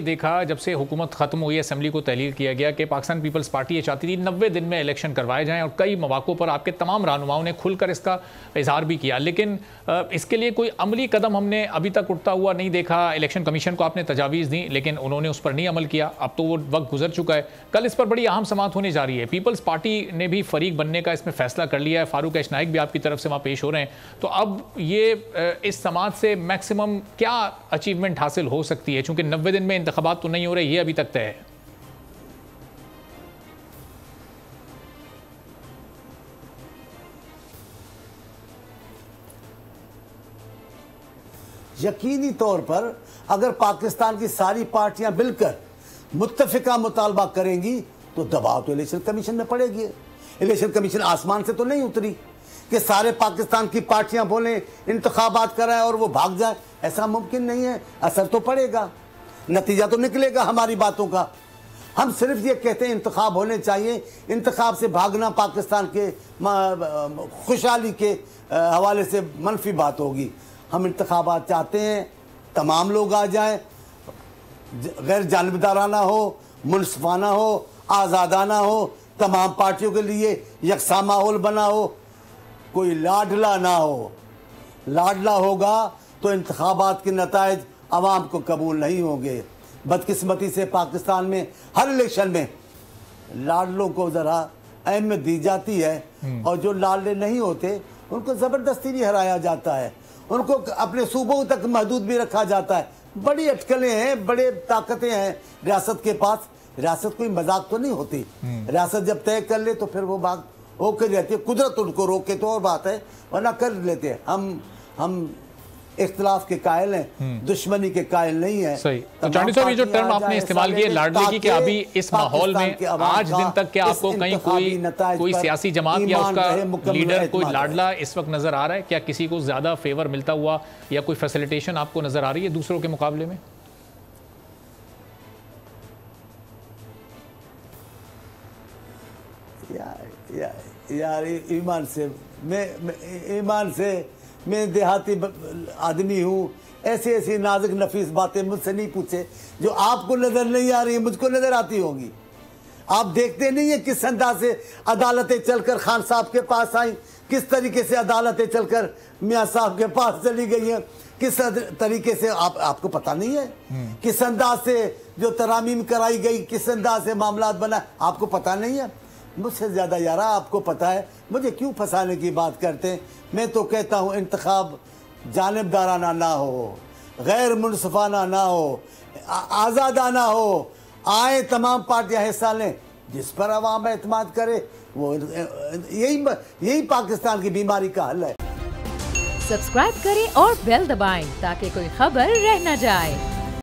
देखा जब से हुकूमत खत्म हुई, असेंबली को तहलील किया गया कि पाकिस्तान पीपल्स पार्टी ये चाहती थी 90 दिन में इलेक्शन करवाए जाएं और कई मौक़ों पर आपके तमाम रहनुमाओं ने खुलकर इसका इजहार भी किया, लेकिन इसके लिए कोई अमली कदम हमने अभी तक उठता हुआ नहीं देखा। इलेक्शन कमीशन को आपने तजावीज़ दी लेकिन उन्होंने उस पर नहीं अमल किया। अब तो वो वक्त गुजर चुका है। कल इस पर बड़ी अहम समाअत होने जा रही है। पीपल्स पार्टी ने भी फरीक बनने का इसमें फैसला कर लिया है। फारूक एशनाइक भी आपकी तरफ से वहाँ पेश हो रहे हैं। तो अब ये इस समाअत से मैक्सिमम क्या अचीवमेंट हासिल हो सकती है, चूँकि 90 दिन में इंतखाबात तो नहीं हो रहे, ये अभी तक तय है। यकीनी तौर पर अगर पाकिस्तान की सारी पार्टियां मिलकर मुत्तफिका मुतालबा करेंगी तो दबाव तो इलेक्शन कमीशन में पड़ेगी। इलेक्शन कमीशन आसमान से तो नहीं उतरी कि सारे पाकिस्तान की पार्टियां बोले इंतखाबात कराएं और वो भाग जाए, ऐसा मुमकिन नहीं है। असर तो पड़ेगा, नतीजा तो निकलेगा हमारी बातों का। हम सिर्फ ये कहते हैं इंतखाब होने चाहिए, इंतखाब से भागना पाकिस्तान के खुशहाली के हवाले से मनफी बात होगी। हम इंतखाबात चाहते हैं, तमाम लोग आ जाएं, गैर जानिबदाराना हो, मुनसिफाना हो, आज़ादाना हो, तमाम पार्टियों के लिए यकसा माहौल बना हो, कोई लाडला ना हो। लाडला होगा तो इंतखाबात के नताइज आवाम को कबूल नहीं होंगे। बदकिस्मती से पाकिस्तान में हर इलेक्शन में लाडलों को ज़रा अहमियत दी जाती है और जो लाडले नहीं होते उनको ज़बरदस्ती भी हराया जाता है, उनको अपने सूबों तक महदूद भी रखा जाता है। बड़ी अटकलें हैं, बड़े ताकतें हैं रियासत के पास। रियासत कोई मजाक तो नहीं होती। रियासत जब तय कर ले तो फिर वो बात होकर रहती है। कुदरत उनको रोके तो और बात है, वरना कर लेते हैं। हम इख्तिलाफ के कायल हैं, दुश्मनी के कायल नहीं है। सही। तो चांडी साहब, ये जो टर्म आपने इस्तेमाल किया लाडले की, कि अभी इस माहौल में आज दिन तक क्या आपको कहीं कोई सियासी जमात या उसका लीडर कोई लाडला इस वक्त नजर आ रहा है? क्या किसी को ज्यादा फेवर मिलता हुआ या कोई फैसिलिटेशन आपको नजर आ रही है दूसरों के मुकाबले में? यार ईमान से मैं देहाती आदमी हूँ। ऐसी नाजुक नफीस बातें मुझसे नहीं पूछे जो आपको नजर नहीं आ रही, मुझको नजर आती होगी। आप देखते नहीं है किस अंदाज से अदालतें चलकर खान साहब के पास आई, किस तरीके से अदालतें चलकर मियाँ साहब के पास चली गई हैं, किस तरीके से आपको पता नहीं है? किस अंदाज से जो तरामीम कराई गई, किस अंदाज से मामला बना, आपको पता नहीं है? मुझसे ज़्यादा यारा आपको पता है। मुझे क्यों फंसाने की बात करते हैं? मैं तो कहता हूँ इंतखाब जानिबदाराना ना हो, गैर मुनसिफाना ना हो, आज़ादाना हो। आए तमाम पार्टियाँ हिस्सा लें, जिस पर अवाम एतमाद करे, वो यही पाकिस्तान की बीमारी का हल है। सब्सक्राइब करें और बेल दबाएं ताकि कोई खबर रह न जाए।